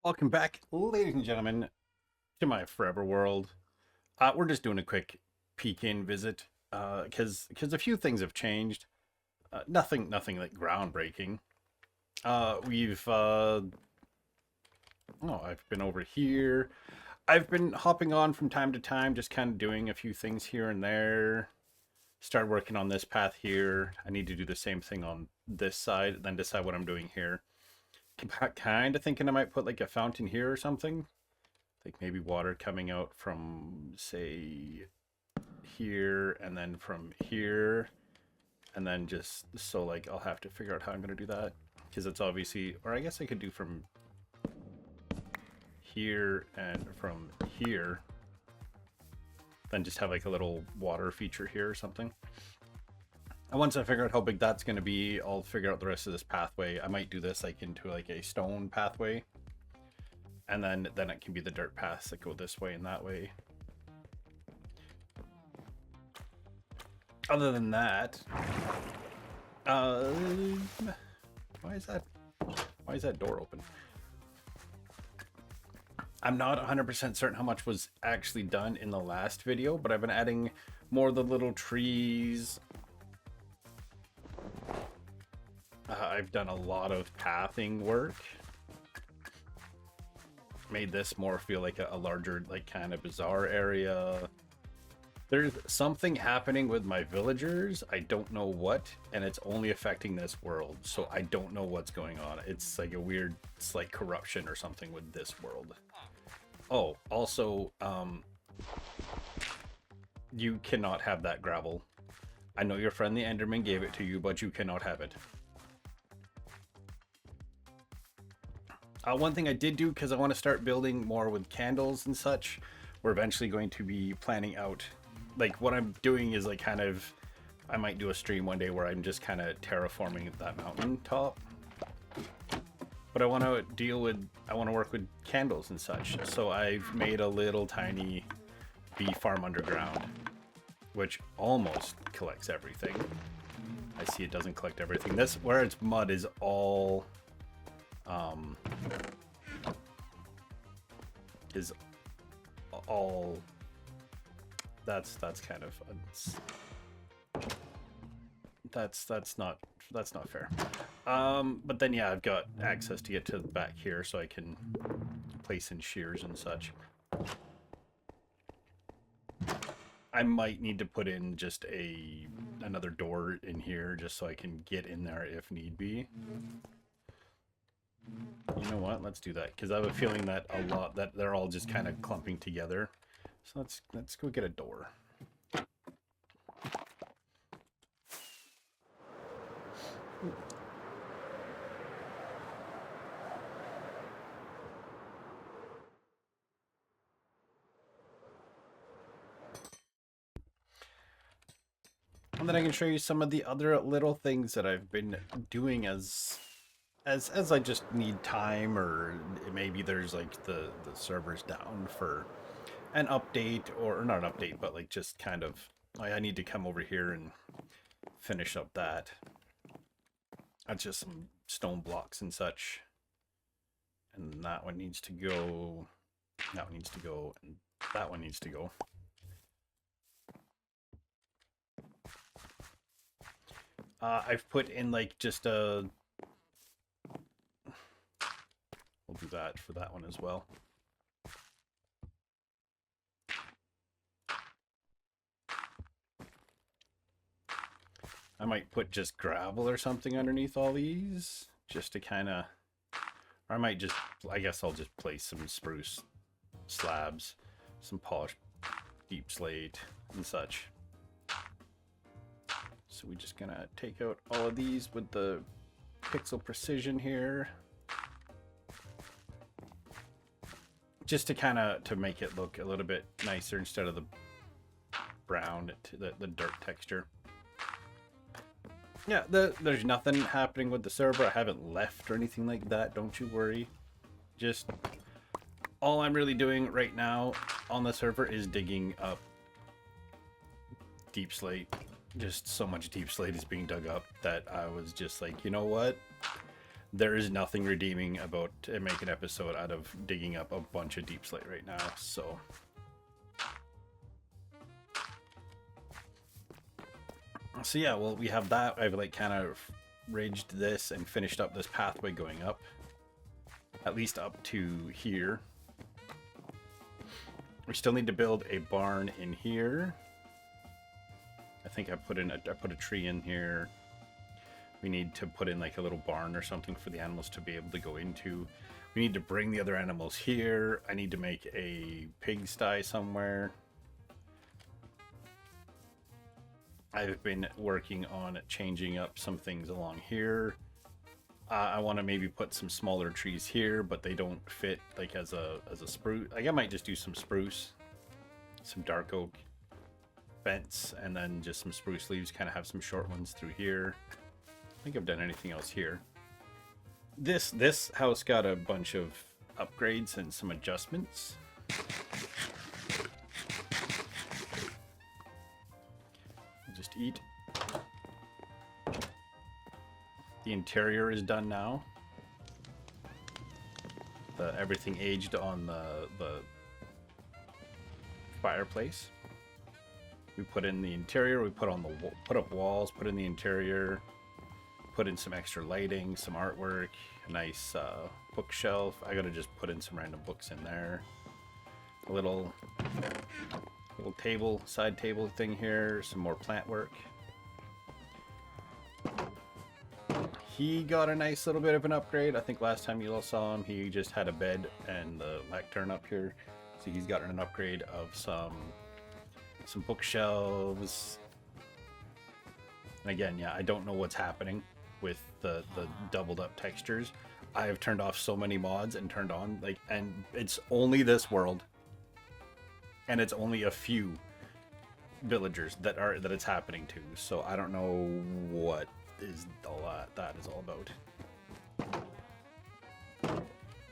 Welcome back, ladies and gentlemen, to my forever world. We're just doing a quick peek-in visit, because a few things have changed. Nothing like groundbreaking. We've oh, I've been over here. I've been hopping on from time to time, just kind of doing a few things here and there. Start working on this path here. I need to do the same thing on this side, then decide what I'm doing here. Kind of thinking I might put like a fountain here or something. Like maybe water coming out from, say, here and then from here, and then just so like I'll have to figure out how I'm going to do that, because it's obviously, or I guess I could do from here and from here, then just have like a little water feature here or something. And once I figure out how big that's going to be, I'll figure out the rest of this pathway. I might do this like into like a stone pathway, and then it can be the dirt paths that go this way and that way. Other than that, uh, why is that door open? I'm not 100% certain how much was actually done in the last video, but I've been adding more of the little trees. I've done a lot of pathing work. Made this more feel like a larger, like kind of bizarre area. There's something happening with my villagers. I don't know what, and it's only affecting this world. So I don't know what's going on. It's like a weird, it's like corruption or something with this world. Oh, also, you cannot have that gravel. I know your friend the Enderman gave it to you, but you cannot have it. One thing I did do, because I want to start building more with candles and such, we're eventually going to be planning out, like what I'm doing is like kind of, I might do a stream one day where I'm just kind of terraforming that mountain top. But I want to work with candles and such. So I've made a little tiny bee farm underground, which almost collects everything. I see it doesn't collect everything. This, where it's mud, is all is all that's kind of that's not fair. But then yeah, I've got access to get to the back here, so I can place in shears and such. I might need to put in just another door in here just so I can get in there if need be. You know what? Let's do that, because I have a feeling that that they're all just kind of clumping together. So let's go get a door. And then I can show you some of the other little things that I've been doing as I just need time, or maybe there's like the server's down for an update, or not an update, but like just kind of I need to come over here and finish up that. That's just some stone blocks and such. And that one needs to go. That one needs to go, and that one needs to go. I've put in like just a. We'll do that for that one as well. I might put just gravel or something underneath all these, just to kind of, or I might just, I guess I'll just place some spruce slabs, some polished deep slate and such. So we're just gonna take out all of these with the pixel precision here, just to kind of to make it look a little bit nicer instead of the brown, the dirt texture. Yeah, there's nothing happening with the server. I haven't left or anything like that. Don't you worry. Just all I'm really doing right now on the server is digging up deep slate. Just so much deep slate is being dug up that I was just like, you know what? There is nothing redeeming about make an episode out of digging up a bunch of deep slate right now, so. So yeah, well, we have that. I've like kind of ridged this and finished up this pathway going up. At least up to here. We still need to build a barn in here. I think I put a tree in here. We need to put in like a little barn or something for the animals to be able to go into. We need to bring the other animals here. I need to make a pigsty somewhere. I've been working on changing up some things along here. I want to maybe put some smaller trees here, but they don't fit like as a spruce. Like I might just do some spruce, some dark oak fence, and then just some spruce leaves. Kind of have some short ones through here. I think I've done anything else here. This house got a bunch of upgrades and some adjustments. Just eat. The interior is done now. Everything aged on the fireplace. We put in the interior. We put up walls. Put in the interior. Put in some extra lighting, some artwork, a nice bookshelf. I gotta just put in some random books in there. A little table, side table thing here. Some more plant work. He got a nice little bit of an upgrade. I think last time you all saw him, he just had a bed and the lectern up here. So he's gotten an upgrade of some bookshelves. And again, yeah, I don't know what's happening with the doubled up textures. I have turned off so many mods and turned on and it's only this world. And it's only a few villagers that it's happening to. So I don't know what is all that is all about.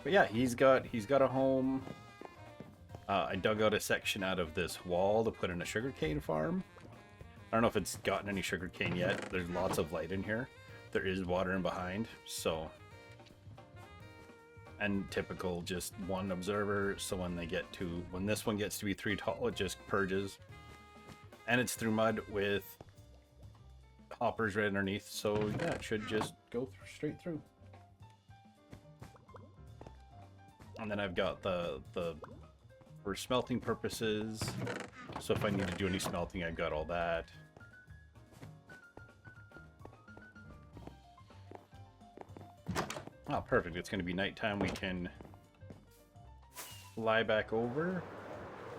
But yeah, he's got a home. I dug out a section out of this wall to put in a sugarcane farm. I don't know if it's gotten any sugarcane yet. There's lots of light in here. There is water in behind, so. And typical just one observer, so when this one gets to be 3 tall, it just purges. And it's through mud with hoppers right underneath, so yeah, it should just go straight through. And then I've got the for smelting purposes, so if I need to do any smelting, I've got all that. Oh, perfect. It's going to be nighttime. We can fly back over.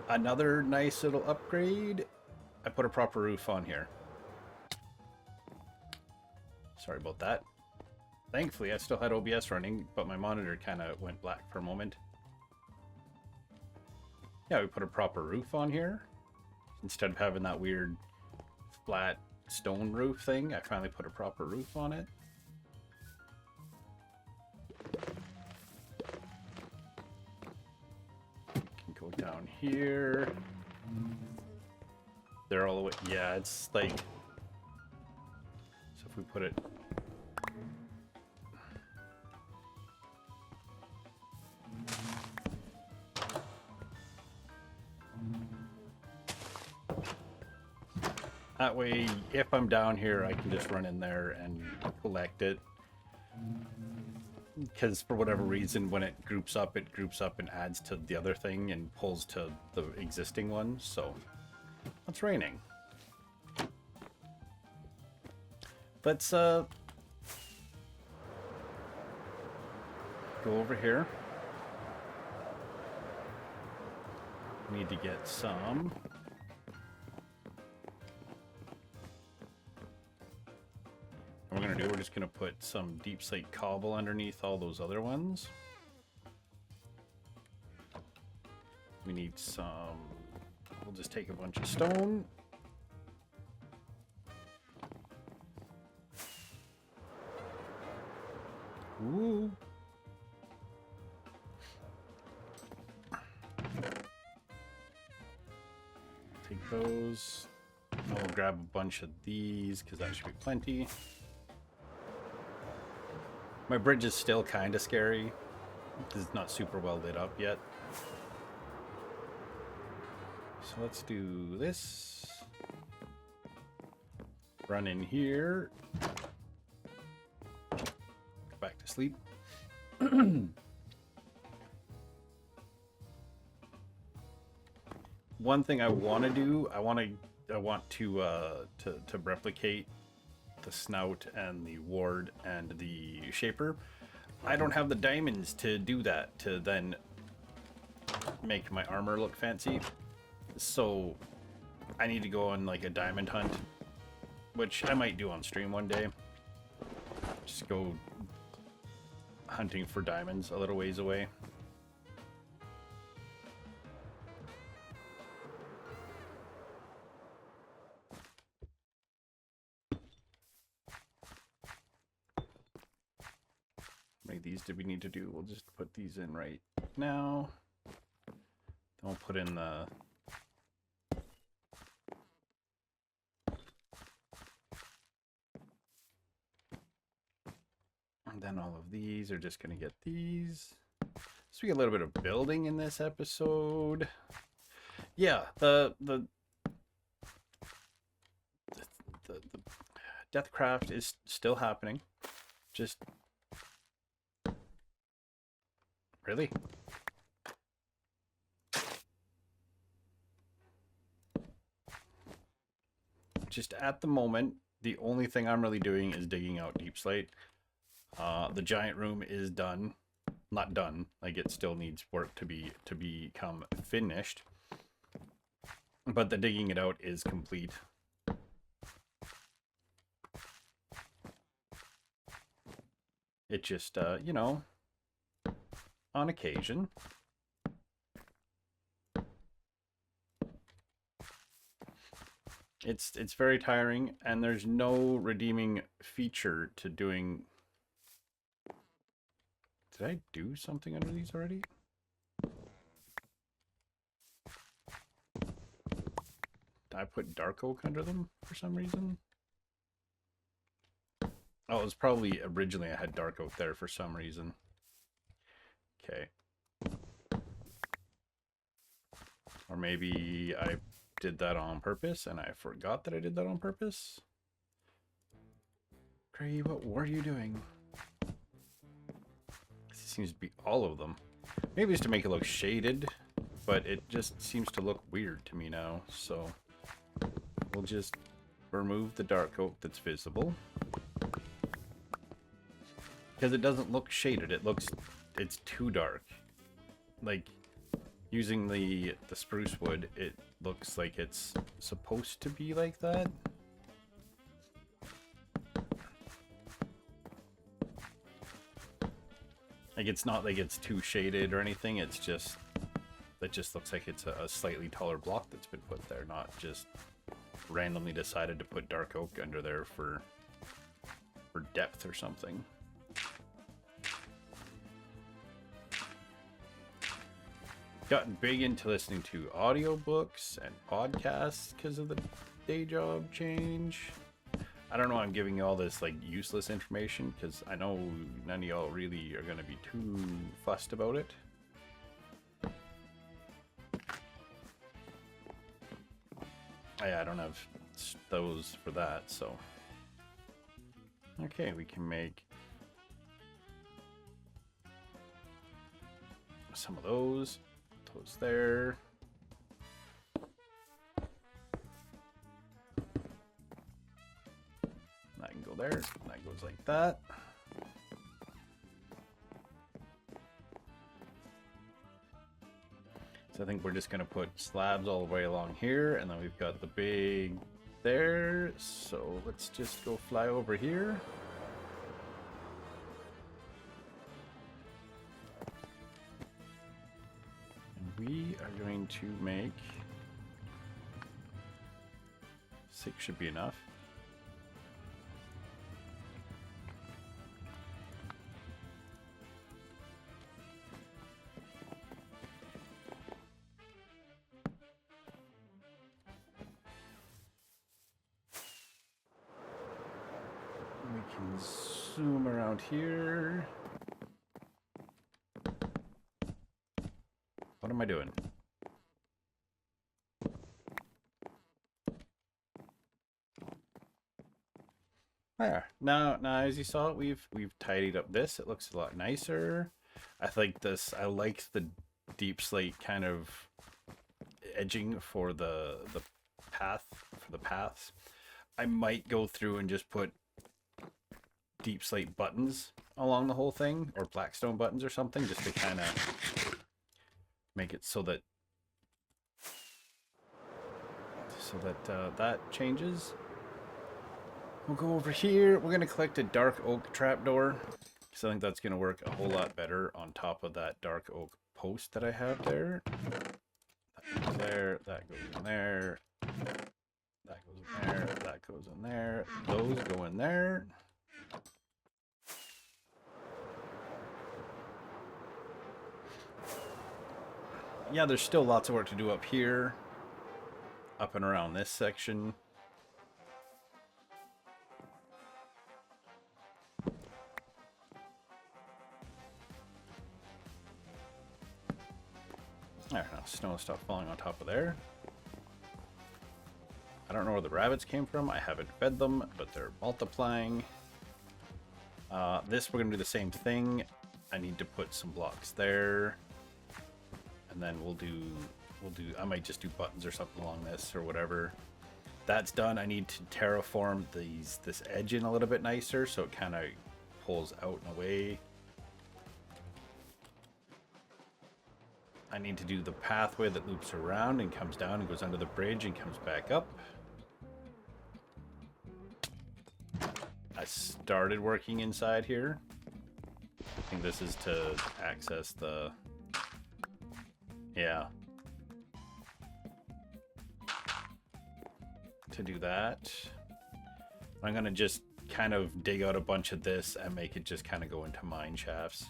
Another nice little upgrade. I put a proper roof on here. Sorry about that. Thankfully, I still had OBS running, but my monitor kind of went black for a moment. Yeah, we put a proper roof on here. Instead of having that weird flat stone roof thing, I finally put a proper roof on it. Can go down here. They're all the way. Yeah, it's like. So if we put it. That way, if I'm down here, I can just run in there and collect it. Because for whatever reason, when it groups up and adds to the other thing and pulls to the existing one. So, it's raining. Let's go over here. Need to get some. What we're going to do, we're just going to put some deep slate cobble underneath all those other ones. We need some, we'll just take a bunch of stone. Ooh. Take those. We'll grab a bunch of these because that should be plenty. My bridge is still kind of scary because it's not super well lit up yet. So let's do this. Run in here. Go back to sleep. One thing I want to do, I want to replicate the snout and the ward and the shaper. I don't have the diamonds to do that, to then make my armor look fancy. So I need to go on like a diamond hunt, which I might do on stream one day. Just go hunting for diamonds a little ways away. How many of these did we need to do? We'll just put these in right now. Then we'll put in the... And then all of these are just going to get these. So we get a little bit of building in this episode. Yeah, the Deathcraft is still happening. Just... Really? Just at the moment, the only thing I'm really doing is digging out Deep Slate. The giant room is done. Not done. Like, it still needs work to become finished. But the digging it out is complete. It just, you know, on occasion. It's very tiring, and there's no redeeming feature to doing... Did I do something under these already? Did I put dark oak under them for some reason? Oh, it was probably originally I had dark oak there for some reason. Okay. Or maybe I did that on purpose and I forgot that I did that on purpose. Craigie, what were you doing? This seems to be all of them. Maybe it's to make it look shaded, but it just seems to look weird to me now. So we'll just remove the dark oak that's visible. Because it doesn't look shaded, it's too dark. Like, using the spruce wood, it looks like it's supposed to be like that. Like, it's not like it's too shaded or anything, it's just... It just looks like it's a slightly taller block that's been put there, not just randomly decided to put dark oak under there for depth or something. Gotten big into listening to audiobooks and podcasts because of the day job change. I don't know why I'm giving you all this like useless information, because I know none of y'all really are going to be too fussed about it. I don't have those for that, so. Okay, we can make some of those. Those there. That can go there. That goes like that. So I think we're just going to put slabs all the way along here, and then we've got the big there. So let's just go fly over here. We are going to make 6 should be enough. We can zoom around here. What am I doing? There. Now as you saw, we've tidied up this. It looks a lot nicer. I like this. I like the deep slate kind of edging for the paths. I might go through and just put deep slate buttons along the whole thing, or Blackstone buttons or something, just to kind of make it so that that changes. We'll go over here. We're going to collect a dark oak trapdoor, because I think that's going to work a whole lot better on top of that dark oak post that I have there. That goes there, that goes in there, that goes in there, that goes in there, those go in there. Yeah, there's still lots of work to do up here, up and around this section. There, now snow and stuff falling on top of there. I don't know where the rabbits came from. I haven't fed them, but they're multiplying. This we're gonna do the same thing. I need to put some blocks there, and then we'll do. I might just do buttons or something along this or whatever. That's done. I need to terraform this edge in a little bit nicer so it kind of pulls out and away. I need to do the pathway that loops around and comes down and goes under the bridge and comes back up. I started working inside here. I think this is to access the... Yeah. To do that. I'm going to just kind of dig out a bunch of this and make it just kind of go into mine shafts.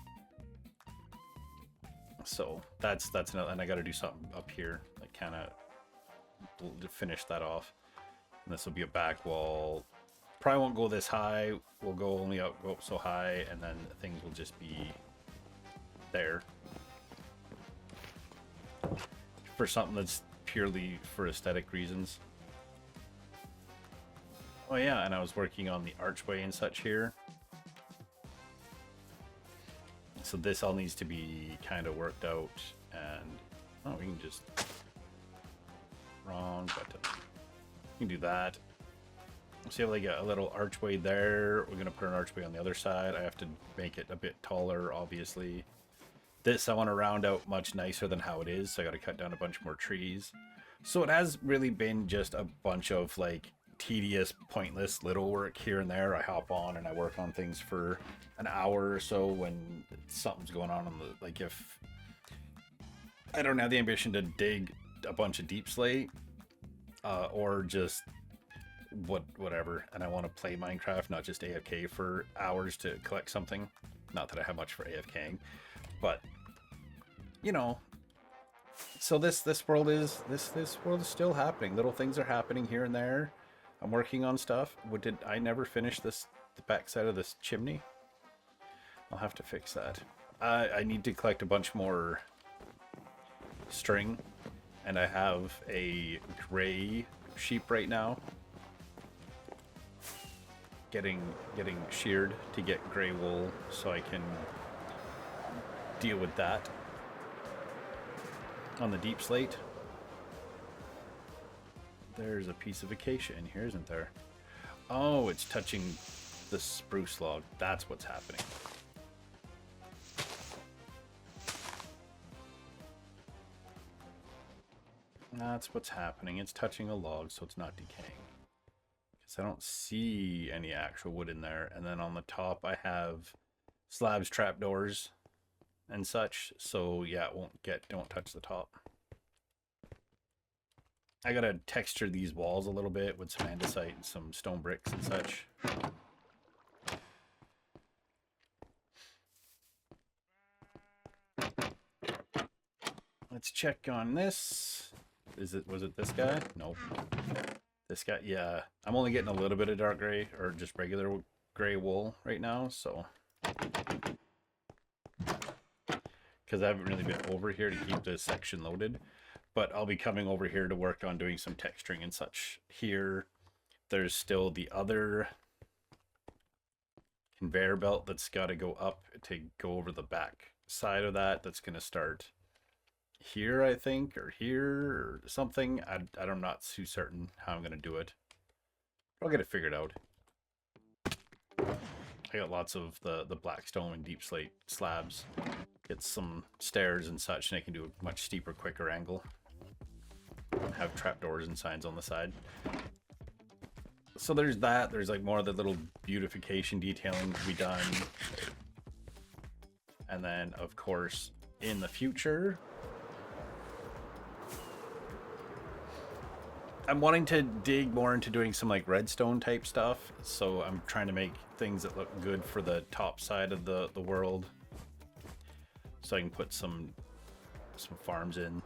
So that's another, and I got to do something up here, like kind of finish that off. And this will be a back wall. Probably won't go this high. We'll go only go up so high, and then things will just be there for something that's purely for aesthetic reasons. Oh yeah, and I was working on the archway and such here. So this all needs to be kind of worked out, and oh, we can just wrong button. We can do that. So you have like a little archway there. We're gonna put an archway on the other side. I have to make it a bit taller, obviously. This I want to round out much nicer than how it is, so I got to cut down a bunch more trees. So it has really been just a bunch of like tedious, pointless little work here and there. I hop on and I work on things for an hour or so when something's going on the, like if I don't have the ambition to dig a bunch of deep slate or just whatever, and I want to play Minecraft, not just AFK for hours to collect something. Not that I have much for AFKing, but you know. So this world is still happening. Little things are happening here and there. I'm working on stuff. Did I never finish the backside of this chimney? I'll have to fix that. I need to collect a bunch more string, and I have a gray sheep right now. Getting sheared to get gray wool so I can deal with that on the deep slate. There's a piece of acacia in here, isn't there? Oh, it's touching the spruce log. That's what's happening. That's what's happening. It's touching a log, so it's not decaying. Because I don't see any actual wood in there. And then on the top, I have slabs, trapdoors, and such. So yeah, don't touch the top. I gotta texture these walls a little bit with some andesite and some stone bricks and such. Let's check on this. Was it this guy? Nope. This guy, yeah. I'm only getting a little bit of dark gray, or just regular gray wool right now, so because I haven't really been over here to keep this section loaded, but I'll be coming over here to work on doing some texturing and such. Here, there's still the other conveyor belt that's got to go up to go over the back side of that. That's going to start here, I think, or here, or something. I'm not too certain how I'm going to do it. I'll get it figured out. I got lots of the black stone and deep slate slabs. Get some stairs and such, and I can do a much steeper, quicker angle. Have trapdoors and signs on the side. So there's that. There's like more of the little beautification detailing to be done. And then, of course, in the future, I'm wanting to dig more into doing some like redstone type stuff. So I'm trying to make things that look good for the top side of the world. So I can put some farms in.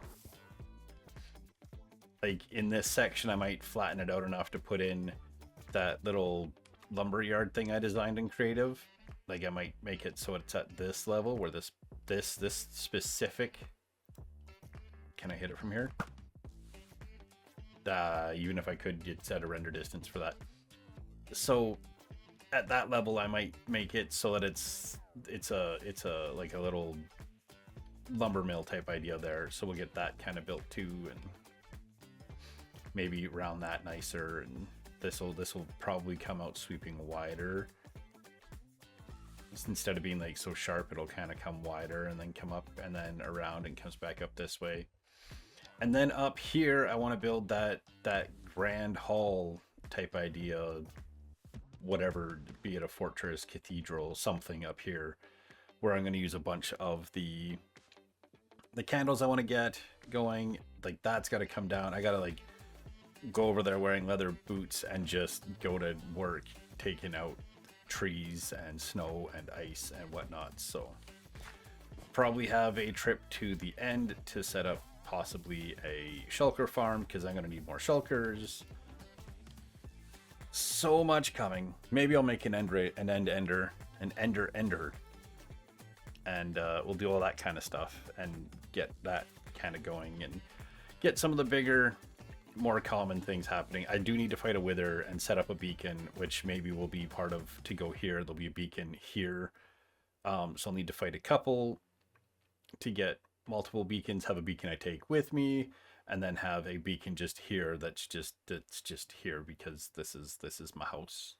Like in this section, I might flatten it out enough to put in that little lumberyard thing I designed in Creative. Like I might make it so it's at this level where this specific. Can I hit it from here? Even if I could, it's at a render distance for that. So at that level, I might make it so that it's a like a little lumber mill type idea there. So we'll get that kind of built too, and maybe round that nicer. And this will probably come out sweeping wider. Instead of being like so sharp, it'll kind of come wider and then come up and then around and comes back up this way. And then up here, I want to build that grand hall type idea, whatever, be it a fortress, cathedral, something up here, where I'm going to use a bunch of the candles I want to get going. Like that's got to come down. I got to like go over there wearing leather boots and just go to work taking out trees and snow and ice and whatnot. So probably have a trip to the end to set up possibly a shulker farm, because I'm going to need more shulkers. So much coming. Maybe I'll make an ender, and we'll do all that kind of stuff and get that kind of going and get some of the bigger, more common things happening. I do need to fight a wither and set up a beacon, which maybe will be part of to go here. There'll be a beacon here, so I'll need to fight a couple to get multiple beacons, have a beacon I take with me, and then have a beacon just here that's just here because this is my house.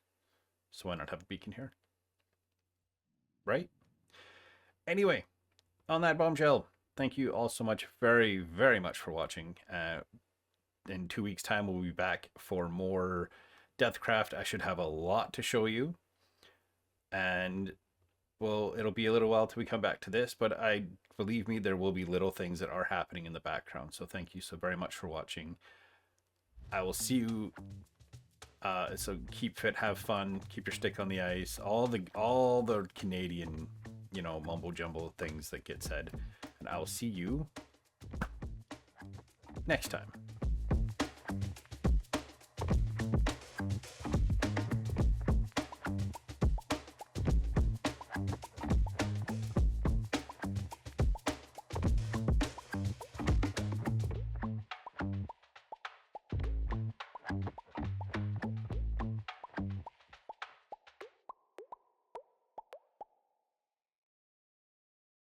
So why not have a beacon here? Right? Anyway, on that bombshell, thank you all so much, very, very much for watching. In 2 weeks' time, we'll be back for more Deathcraft. I should have a lot to show you. And, well, it'll be a little while till we come back to this, but believe me, there will be little things that are happening in the background. So thank you so very much for watching. I will see you. So keep fit, have fun, keep your stick on the ice, all the Canadian, mumbo jumbo things that get said. And I will see you next time.